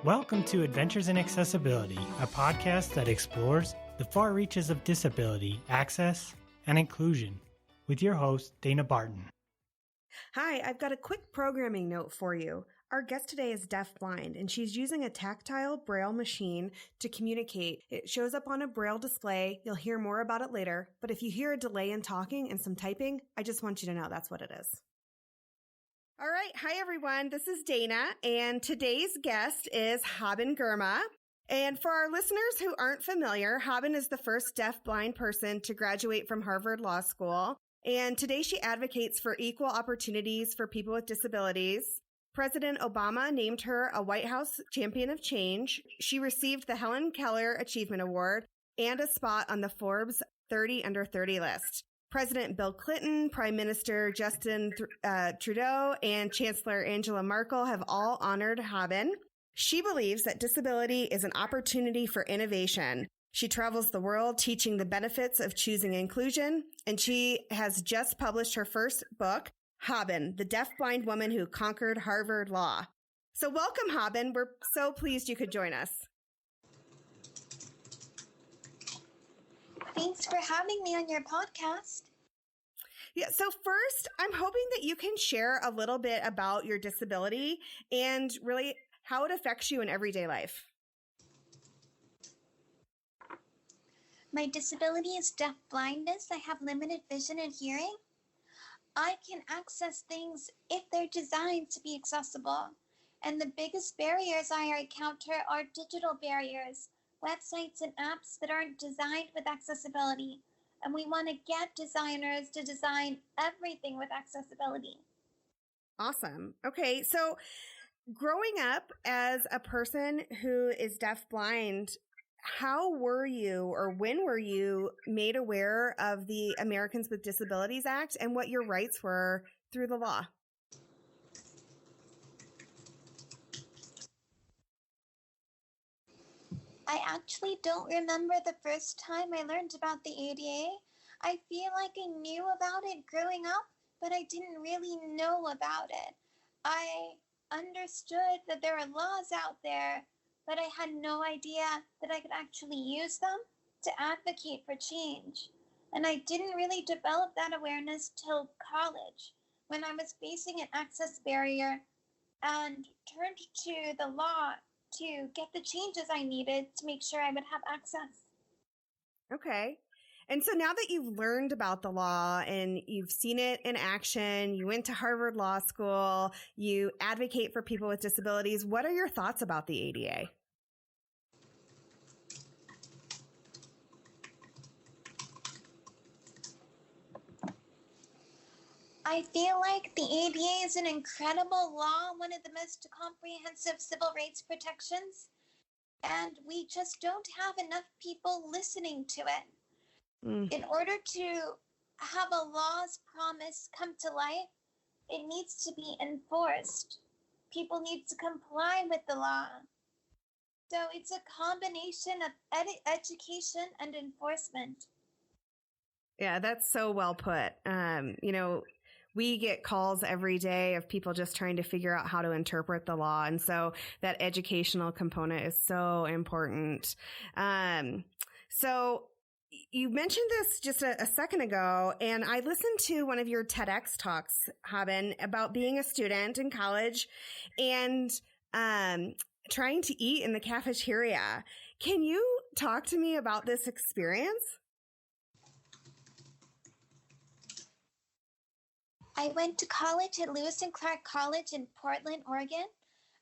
Welcome to Adventures in Accessibility, a podcast that explores the far reaches of disability, access, and inclusion, with your host, Dana Barton. Hi, I've got a quick programming note for you. Our guest today is deafblind, and she's using a tactile braille machine to communicate. It shows up on a braille display. You'll hear more about it later, but if you hear a delay in talking and some typing, I just want you to know that's what it is. All right. Hi, everyone. This is Dana, and today's guest is Haben Girma. And for our listeners who aren't familiar, Haben is the first deafblind person to graduate from Harvard Law School. And today she advocates for equal opportunities for people with disabilities. President Obama named her a White House Champion of Change. She received the Helen Keller Achievement Award and a spot on the Forbes 30 Under 30 list. President Bill Clinton, Prime Minister Justin Trudeau, and Chancellor Angela Merkel have all honored Haben. She believes that disability is an opportunity for innovation. She travels the world teaching the benefits of choosing inclusion, and she has just published her first book, Haben, the Deafblind Woman Who Conquered Harvard Law. So welcome, Haben. We're so pleased you could join us. Thanks for having me on your podcast. Yeah, so first, I'm hoping that you can share a little bit about your disability and really how it affects you in everyday life. My disability is deaf blindness. I have limited vision and hearing. I can access things if they're designed to be accessible. And the biggest barriers I encounter are digital barriers, websites and apps that aren't designed with accessibility. And we want to get designers to design everything with accessibility. Awesome. Okay, so growing up as a person who is deafblind, how were you or when were you made aware of the Americans with Disabilities Act and what your rights were through the law? I actually don't remember the first time I learned about the ADA. I feel like I knew about it growing up, but I didn't really know about it. I understood that there are laws out there, but I had no idea that I could actually use them to advocate for change. And I didn't really develop that awareness till college, when I was facing an access barrier and turned to the law to get the changes I needed to make sure I would have access. Okay. And so now that you've learned about the law and you've seen it in action, you went to Harvard Law School, you advocate for people with disabilities, what are your thoughts about the ADA? I feel like the ADA is an incredible law, one of the most comprehensive civil rights protections, and we just don't have enough people listening to it. In order to have a law's promise come to life, it needs to be enforced. People need to comply with the law. So it's a combination of education and enforcement. Yeah, that's so well put. We get calls every day of people just trying to figure out how to interpret the law. And so that educational component is so important. So you mentioned this just a second ago, and I listened to one of your TEDx talks, Haben, about being a student in college and trying to eat in the cafeteria. Can you talk to me about this experience? I went to college at Lewis and Clark College in Portland, Oregon,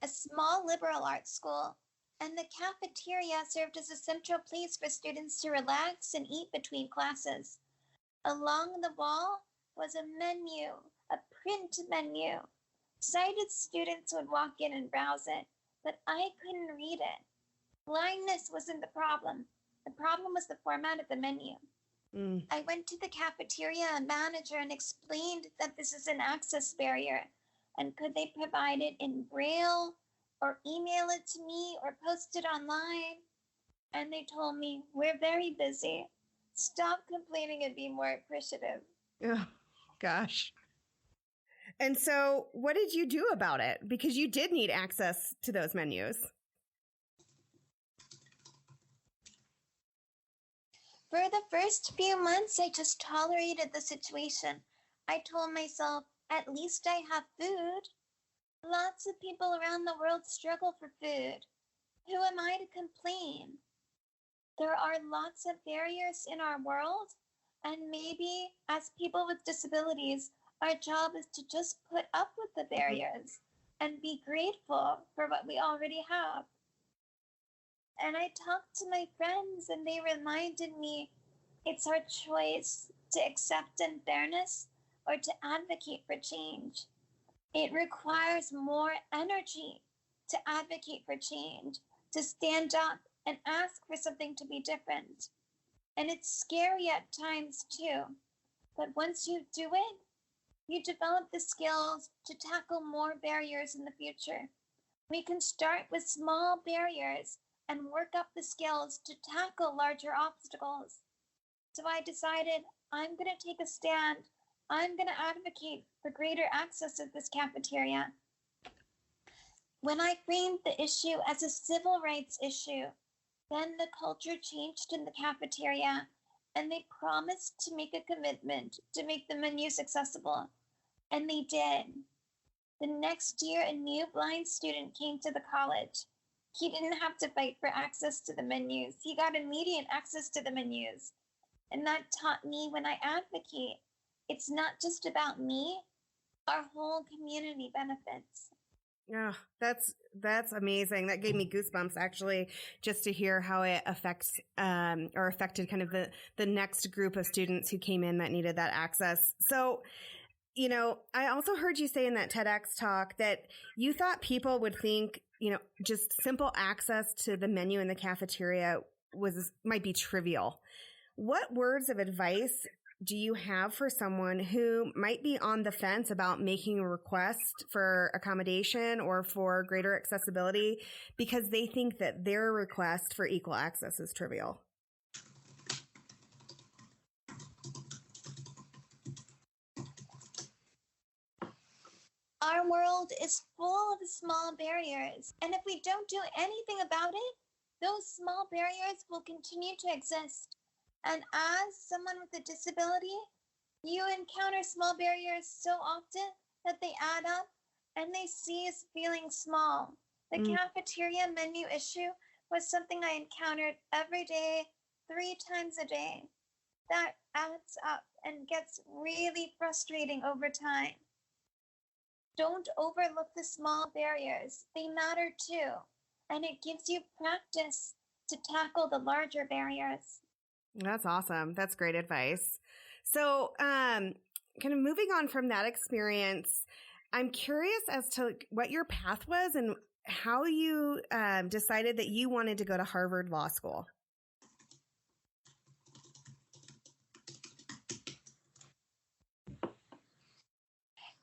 a small liberal arts school, and the cafeteria served as a central place for students to relax and eat between classes. Along the wall was a menu, a print menu. Sighted students would walk in and browse it, but I couldn't read it. Blindness wasn't the problem. The problem was the format of the menu. I went to the cafeteria manager and explained that this is an access barrier, and could they provide it in Braille or email it to me or post it online? And they told me, we're very busy. Stop complaining and be more appreciative. Oh, gosh. And so what did you do about it? Because you did need access to those menus. For the first few months, I just tolerated the situation. I told myself, at least I have food. Lots of people around the world struggle for food. Who am I to complain? There are lots of barriers in our world, and maybe as people with disabilities, our job is to just put up with the barriers and be grateful for what we already have. And I talked to my friends, and they reminded me it's our choice to accept unfairness or to advocate for change. It requires more energy to advocate for change, to stand up and ask for something to be different. And it's scary at times too. But once you do it, you develop the skills to tackle more barriers in the future. We can start with small barriers and work up the skills to tackle larger obstacles. So I decided I'm going to take a stand. I'm going to advocate for greater access to this cafeteria. When I framed the issue as a civil rights issue, then the culture changed in the cafeteria, and they promised to make a commitment to make the menus accessible. And they did. The next year, a new blind student came to the college. He didn't have to fight for access to the menus. He got immediate access to the menus. And that taught me when I advocate, it's not just about me, our whole community benefits. Yeah, that's amazing. That gave me goosebumps actually, just to hear how it affects or affected kind of the next group of students who came in that needed that access. So, you know, I also heard you say in that TEDx talk that you thought people would think, you know, just simple access to the menu in the cafeteria might be trivial. What words of advice do you have for someone who might be on the fence about making a request for accommodation or for greater accessibility because they think that their request for equal access is trivial? Our world is full of small barriers, and if we don't do anything about it, those small barriers will continue to exist. And as someone with a disability, you encounter small barriers so often that they add up and they cease feeling small. The cafeteria menu issue was something I encountered every day, 3 times a day. That adds up and gets really frustrating over time. Don't overlook the small barriers. They matter too. And it gives you practice to tackle the larger barriers. That's awesome. That's great advice. So, kind of moving on from that experience, I'm curious as to what your path was and how you decided that you wanted to go to Harvard Law School.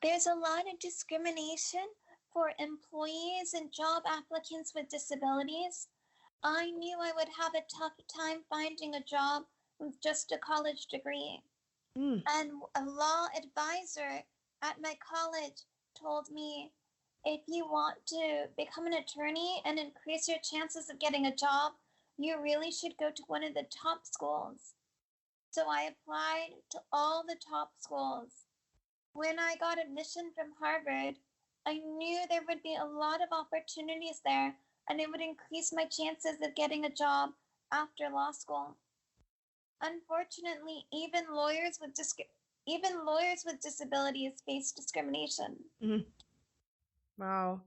There's a lot of discrimination for employees and job applicants with disabilities. I knew I would have a tough time finding a job with just a college degree. And a law advisor at my college told me, if you want to become an attorney and increase your chances of getting a job, you really should go to one of the top schools. So I applied to all the top schools. When I got admission from Harvard, I knew there would be a lot of opportunities there, and it would increase my chances of getting a job after law school. Unfortunately, even lawyers with disabilities face discrimination. Mm-hmm. Wow.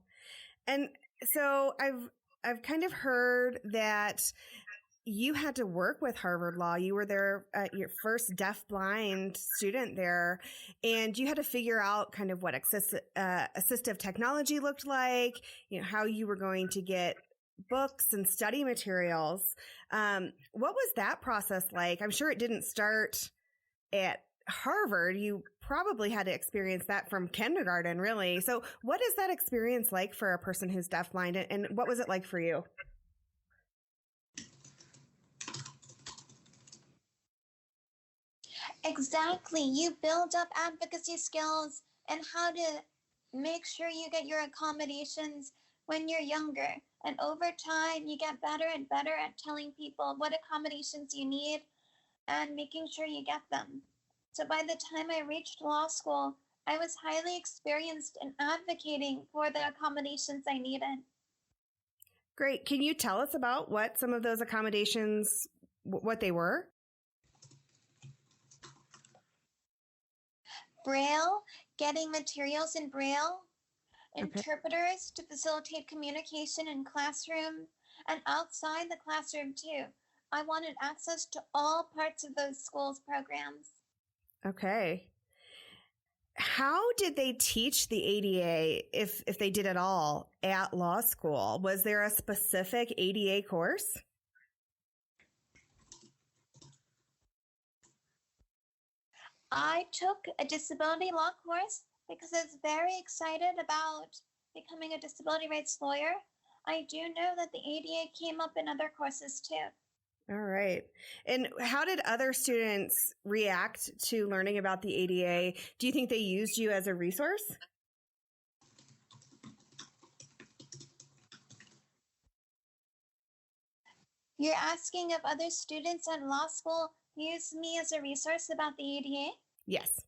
And so I've kind of heard that you had to work with Harvard Law. You were there your first deafblind student there, and you had to figure out kind of what assistive technology looked like, you know, how you were going to get books and study materials. What was that process like? I'm sure it didn't start at Harvard. You probably had to experience that from kindergarten, really. So what is that experience like for a person who's deafblind, and what was it like for you? Exactly. You build up advocacy skills and how to make sure you get your accommodations when you're younger. And over time, you get better and better at telling people what accommodations you need. and making sure you get them. So by the time I reached law school, I was highly experienced in advocating for the accommodations I needed. Great. Can you tell us about what some of those accommodations, what they were? Braille, getting materials in Braille, Okay. interpreters to facilitate communication in classroom and outside the classroom too. I wanted access to all parts of those schools' programs. Okay. How did they teach the ADA, if they did at all, at law school? Was there a specific ADA course? I took a disability law course because I was very excited about becoming a disability rights lawyer. I do know that the ADA came up in other courses too. All right. And how did other students react to learning about the ADA? Do you think they used you as a resource? You're asking if other students at law school use me as a resource about the ADA? Yes.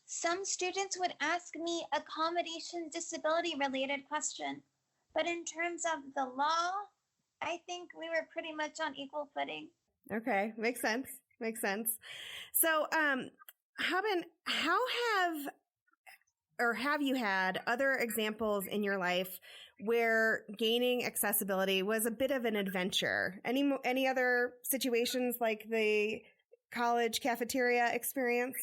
Some students would ask me accommodation disability related question, but in terms of the law, I think we were pretty much on equal footing. Okay. Makes sense. Makes sense. So, Haben, have you had other examples in your life where gaining accessibility was a bit of an adventure? Any other situations like the college cafeteria experience?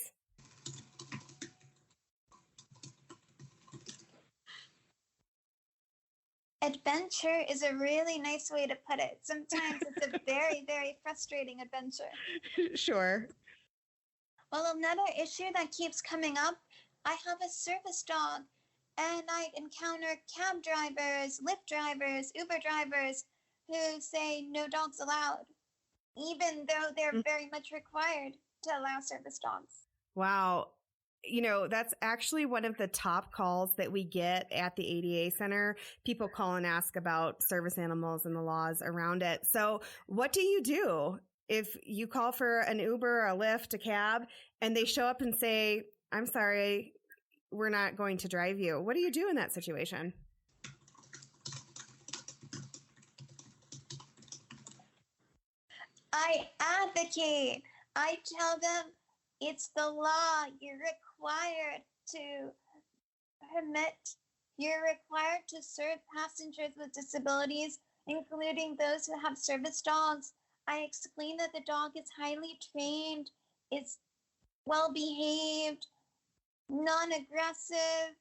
Adventure is a really nice way to put it. Sometimes it's a very, very frustrating adventure. Sure. Well, another issue that keeps coming up, I have a service dog, and I encounter cab drivers, Lyft drivers, Uber drivers who say no dogs allowed, even though they're very much required to allow service dogs. Wow. You know, that's actually one of the top calls that we get at the ADA Center. People call and ask about service animals and the laws around it. So what do you do if you call for an Uber, a Lyft, a cab, and they show up and say, I'm sorry, we're not going to drive you? What do you do in that situation? I advocate. I tell them it's the law. You're required to you're required to serve passengers with disabilities, including those who have service dogs. I explain that the dog is highly trained, is well behaved, non-aggressive.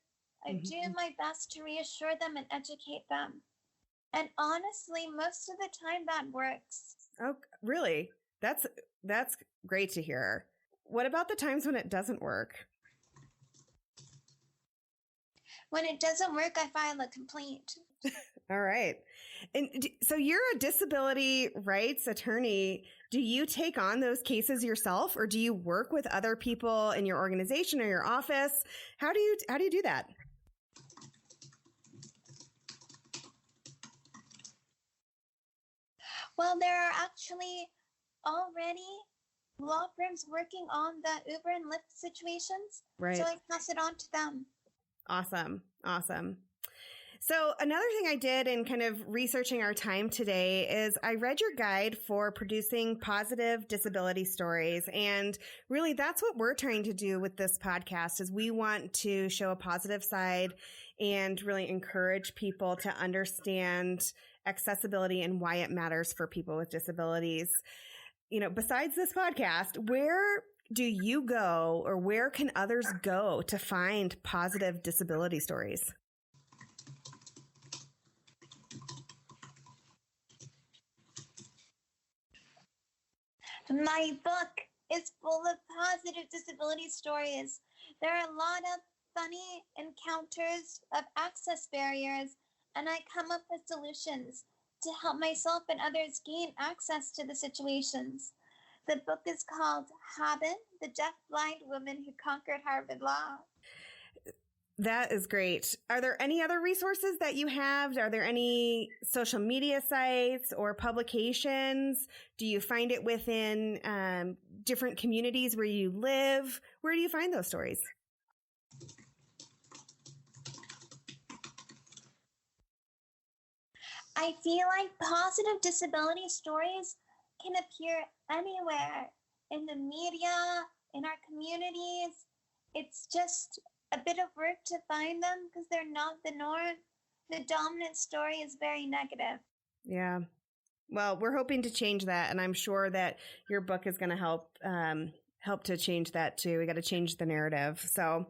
I do my best to reassure them and educate them. And honestly, most of the time that works. Oh, really? That's great to hear. What about the times when it doesn't work? When it doesn't work, I file a complaint. All right. And so you're a disability rights attorney. Do you take on those cases yourself, or do you work with other people in your organization or your office? How do you do that? Well, there are actually already law firms working on the Uber and Lyft situations. Right. So I pass it on to them. Awesome. So another thing I did in kind of researching our time today is I read your guide for producing positive disability stories. And really that's what we're trying to do with this podcast is we want to show a positive side and really encourage people to understand accessibility and why it matters for people with disabilities. You know, besides this podcast, where do you go or where can others go to find positive disability stories? My book is full of positive disability stories. There are a lot of funny encounters of access barriers, and I come up with solutions to help myself and others gain access to the situations. The book is called Haben, the Deafblind Woman Who Conquered Harvard Law. That is great. Are there any other resources that you have? Are there any social media sites or publications? Do you find it within different communities where you live? Where do you find those stories? I feel like positive disability stories can appear anywhere in the media, in our communities. It's just a bit of work to find them because they're not the norm. The dominant story is very negative. Yeah. Well, we're hoping to change that, and I'm sure that your book is going to help to change that too. We got to change the narrative. So,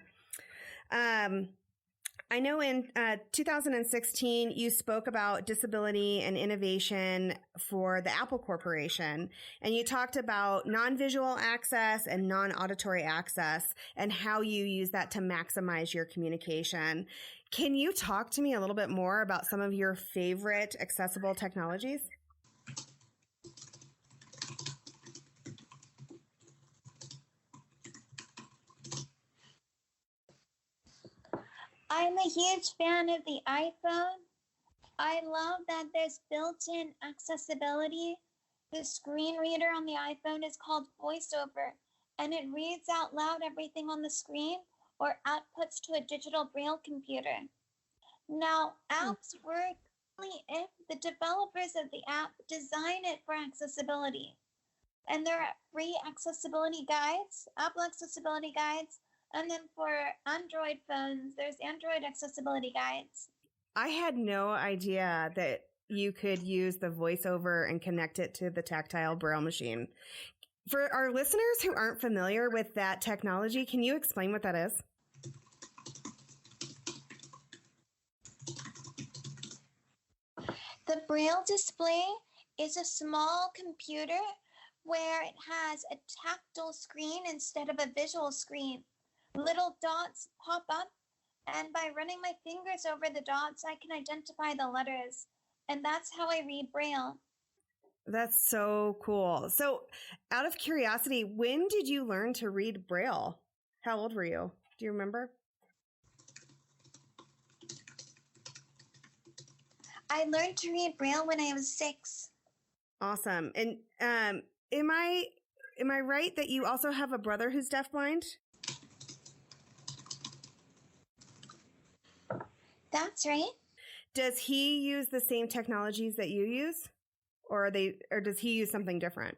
I know in 2016, you spoke about disability and innovation for the Apple Corporation, and you talked about non-visual access and non-auditory access and how you use that to maximize your communication. Can you talk to me a little bit more about some of your favorite accessible technologies? I'm a huge fan of the iPhone. I love that there's built-in accessibility. The screen reader on the iPhone is called VoiceOver, and it reads out loud everything on the screen or outputs to a digital braille computer. Now, apps work only if the developers of the app design it for accessibility. And there are free accessibility guides, Apple accessibility guides, and then for Android phones, there's Android accessibility guides. I had no idea that you could use the VoiceOver and connect it to the tactile braille machine. For our listeners who aren't familiar with that technology, can you explain what that is? The braille display is a small computer where it has a tactile screen instead of a visual screen. Little dots pop up, and by running my fingers over the dots, I can identify the letters, and that's how I read braille. That's so cool. So, out of curiosity, when did you learn to read braille? How old were you? Do you remember? I learned to read braille when I was 6. Awesome. And am I right that you also have a brother who's deafblind? That's right. Does he use the same technologies that you use, or does he use something different?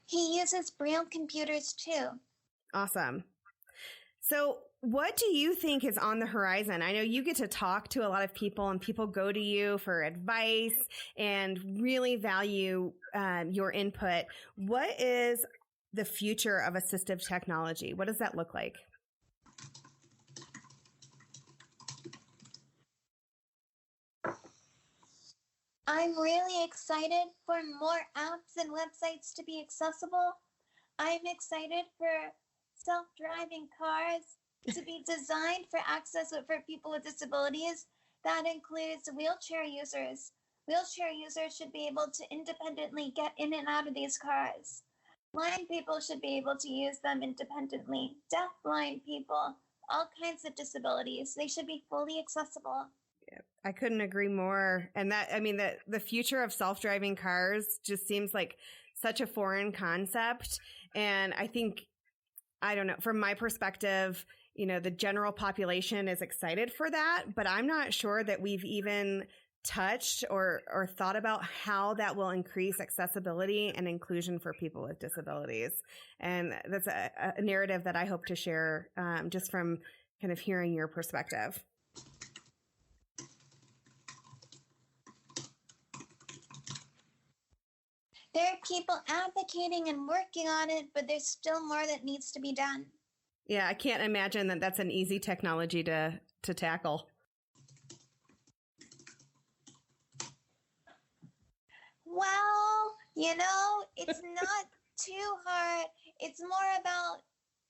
He uses braille computers too. Awesome. So what do you think is on the horizon? I know you get to talk to a lot of people, and people go to you for advice and really value your input. What is the future of assistive technology? What does that look like? I'm really excited for more apps and websites to be accessible. I'm excited for self-driving cars to be designed for access for people with disabilities. That includes wheelchair users. Wheelchair users should be able to independently get in and out of these cars. Blind people should be able to use them independently. Deaf-blind people, all kinds of disabilities, they should be fully accessible. I couldn't agree more. And the future of self-driving cars just seems like such a foreign concept. And I think, I don't know, from my perspective, the general population is excited for that, but I'm not sure that we've even touched or thought about how that will increase accessibility and inclusion for people with disabilities. And that's a narrative that I hope to share just from kind of hearing your perspective. There are people advocating and working on it, but there's still more that needs to be done. Yeah, I can't imagine that that's an easy technology to tackle. Well, it's not too hard. It's more about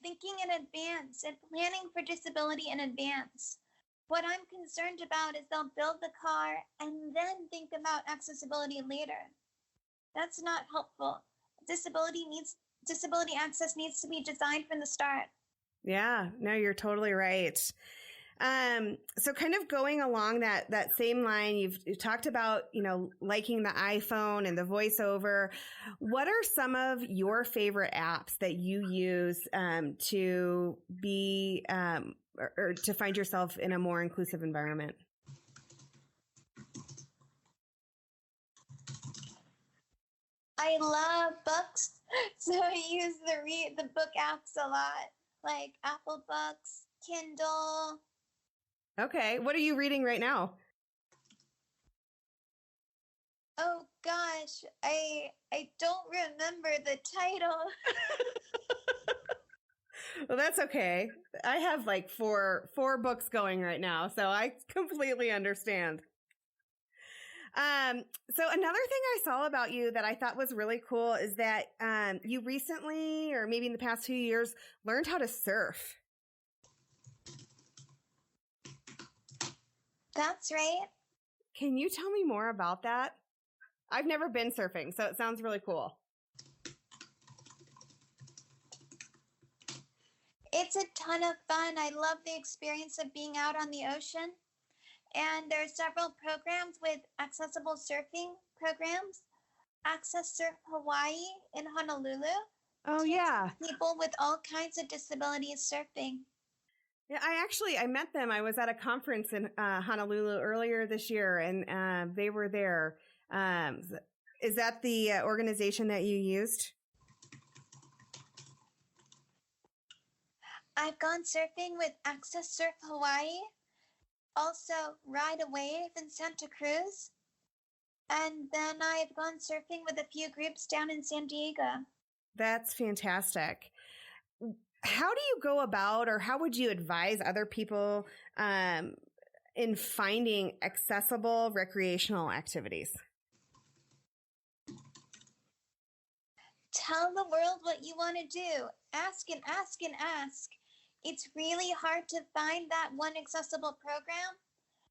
thinking in advance and planning for disability in advance. What I'm concerned about is they'll build the car and then think about accessibility later. That's not helpful. Disability access needs to be designed from the start. Yeah, no, you're totally right. So kind of going along that same line, you've talked about, liking the iPhone and the voiceover. What are some of your favorite apps that you use to be or to find yourself in a more inclusive environment? I love books, so I use the book apps a lot, like Apple Books, Kindle. Okay, what are you reading right now? Oh gosh, I don't remember the title. Well, that's okay. I have like four books going right now, so I completely understand. So another thing I saw about you that I thought was really cool is that you recently, or maybe in the past few years, learned how to surf. That's right. Can you tell me more about that? I've never been surfing, so it sounds really cool. It's a ton of fun. I love the experience of being out on the ocean. And there are several programs with accessible surfing programs. Access Surf Hawaii in Honolulu. Oh, yeah. People with all kinds of disabilities surfing. Yeah, I met them. I was at a conference in Honolulu earlier this year, and they were there. Is that the organization that you used? I've gone surfing with Access Surf Hawaii, also Ride a Wave in Santa Cruz, and then I've gone surfing with a few groups down in San Diego. That's fantastic. How do you go about, or how would you advise other people in finding accessible recreational activities? Tell the world what you want to do. Ask and ask and ask. It's really hard to find that one accessible program.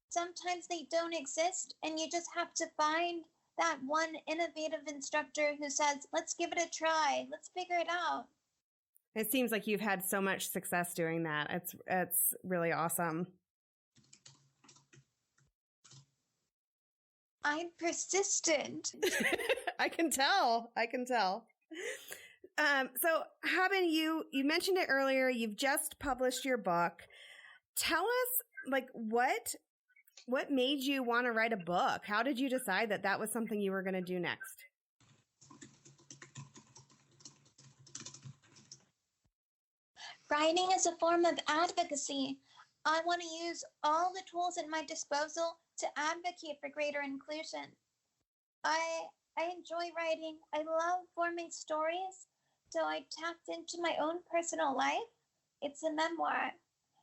Sometimes they don't exist, and you just have to find that one innovative instructor who says, let's give it a try. Let's figure it out. It seems like you've had so much success doing that. It's really awesome. I'm persistent. I can tell. So Haben, you mentioned it earlier. You've just published your book. Tell us, like, what made you want to write a book? How did you decide that was something you were going to do next? Writing is a form of advocacy. I want to use all the tools at my disposal to advocate for greater inclusion. I enjoy writing. I love forming stories. So I tapped into my own personal life. It's a memoir.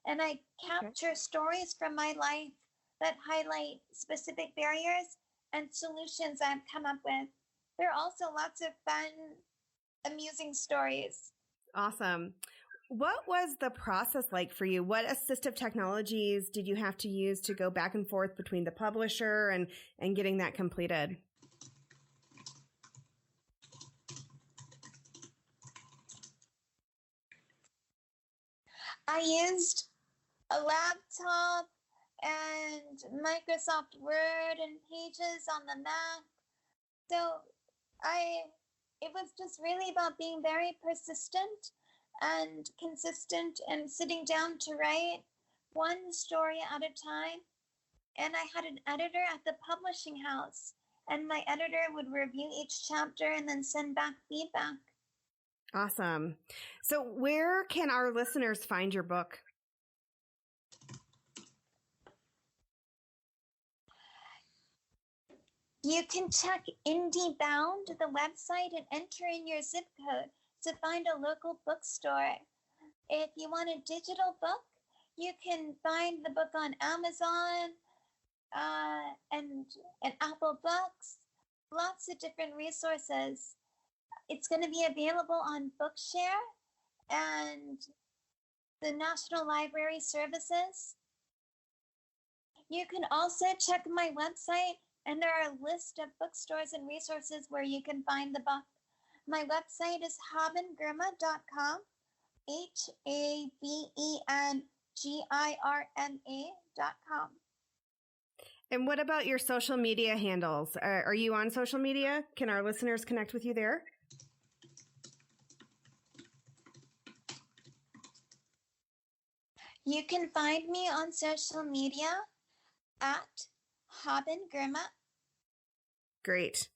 And I capture stories from my life that highlight specific barriers and solutions I've come up with. There are also lots of fun, amusing stories. Awesome. What was the process like for you? What assistive technologies did you have to use to go back and forth between the publisher and getting that completed? I used a laptop and Microsoft Word and Pages on the Mac. So it was just really about being very persistent and consistent and sitting down to write one story at a time. And I had an editor at the publishing house, and my editor would review each chapter and then send back feedback. Awesome. So where can our listeners find your book? You can check Indiebound, the website, and enter in your zip code to find a local bookstore. If you want a digital book, you can find the book on Amazon and Apple Books, lots of different resources. It's going to be available on Bookshare and the National Library Services. You can also check my website, and there are a list of bookstores and resources where you can find the book. My website is habengirma.com. HabenGirma.com. And what about your social media handles? Are you on social media? Can our listeners connect with you there? You can find me on social media at Haben Girma. Great.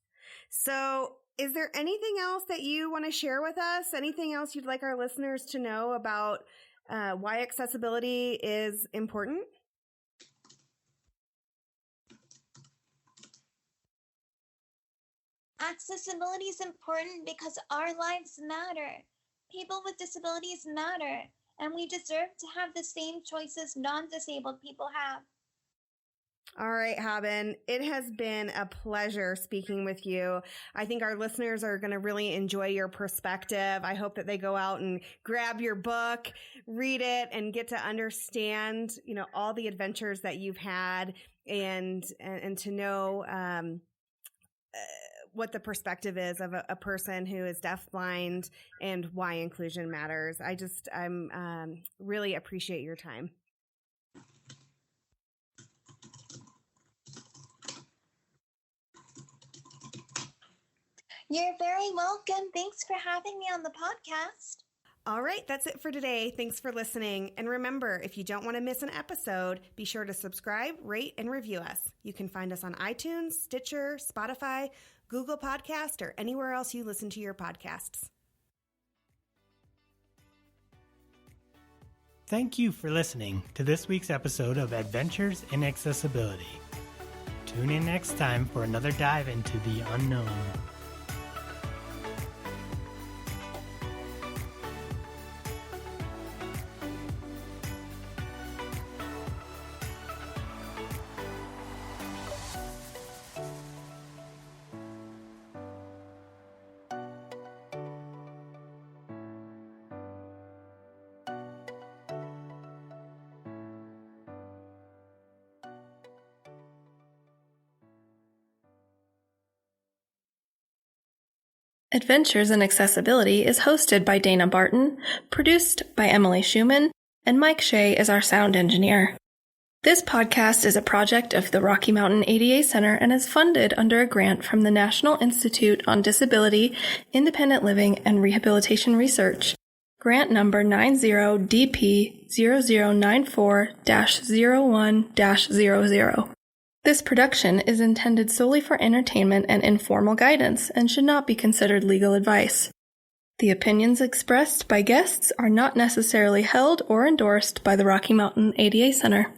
So is there anything else that you want to share with us? Anything else you'd like our listeners to know about why accessibility is important? Accessibility is important because our lives matter. People with disabilities matter, and we deserve to have the same choices non-disabled people have. All right, Haben, it has been a pleasure speaking with you. I think our listeners are going to really enjoy your perspective. I hope that they go out and grab your book, read it, and get to understand, all the adventures that you've had and to know, what the perspective is of a person who is deafblind and why inclusion matters. I'm really appreciate your time. You're very welcome. Thanks for having me on the podcast. All right, that's it for today. Thanks for listening. And remember, if you don't want to miss an episode, be sure to subscribe, rate, and review us. You can find us on iTunes, Stitcher, Spotify, Google Podcast, or anywhere else you listen to your podcasts. Thank you for listening to this week's episode of Adventures in Accessibility. Tune in next time for another dive into the unknown. Adventures in Accessibility is hosted by Dana Barton, produced by Emily Schumann, and Mike Shea is our sound engineer. This podcast is a project of the Rocky Mountain ADA Center and is funded under a grant from the National Institute on Disability, Independent Living, and Rehabilitation Research. Grant number 90DP0094-01-00. This production is intended solely for entertainment and informal guidance and should not be considered legal advice. The opinions expressed by guests are not necessarily held or endorsed by the Rocky Mountain ADA Center.